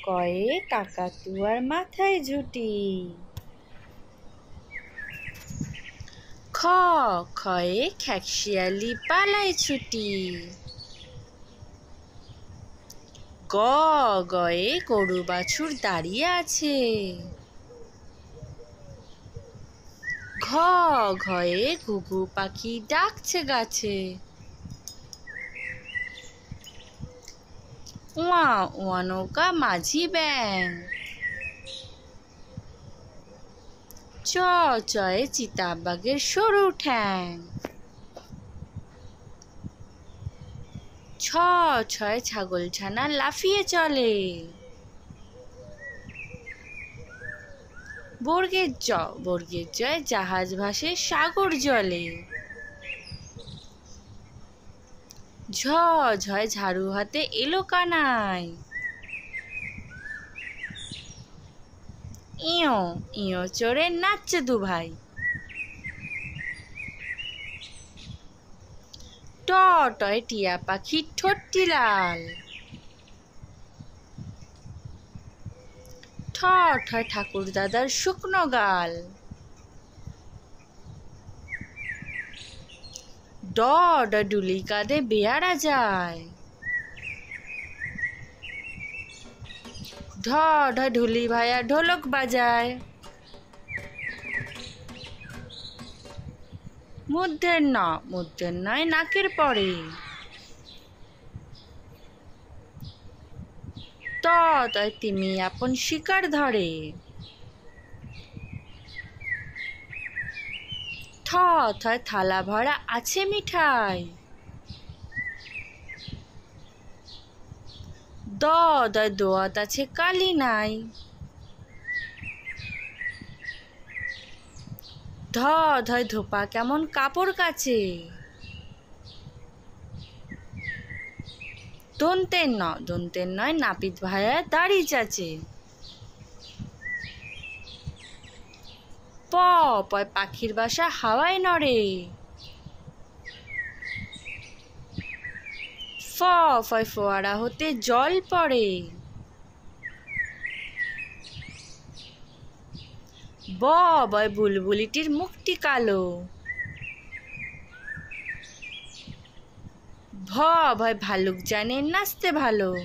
কয়ে কাকাতুয়ার মাথায় ঝুঁটি। খয়ে খ্যাকশিয়ালি পালায় ছুটি। গয়ে গরু বাছুর দাঁড়িয়ে আছে। ঘয়ে ঘুঘু পাখি ডাকছে গাছে। উয়া নৌকা মাঝি ব্যাং। চয়ে চিতাবাঘের সরু ঠ্যাং। ছয় ছাগল ছানা লাফিয়ে চলে। বর্গের জয় জাহাজ ভাসে সাগর জলে। ঝয় ঝাড়ু হাতে এলো কানাই। ইয়ো চড়ে নাচছে দুভাই। টয় টিয়া পাখি ঠোঁটটি লাল। ঠয় ঠাকুর দাদার শুকনো গাল। ডুলি কাঁধে বেয়ারা যায়। ঢুলি ভাইয়া ঢোলক বাজায়। মুদ্দের নয় নাকের পরে। তয় তিমি আপন শিকার ধরে। থয় থালা ভরা আছে মিঠাই। দোয়াত আছে কালি নাই। ধয় ধোপা কেমন কাপড় কাচে। দন্তের নয় নাপিত ভাইয়া দাড়ি চাচে। পয় পাখির বাসা হাওয়ায় নড়ে। ফয় ফোয়ারা হতে জল পড়ে। বয় বুলবুলিটির মুখটি কালো। ভয় ভালুক জানে নাচতে ভালো।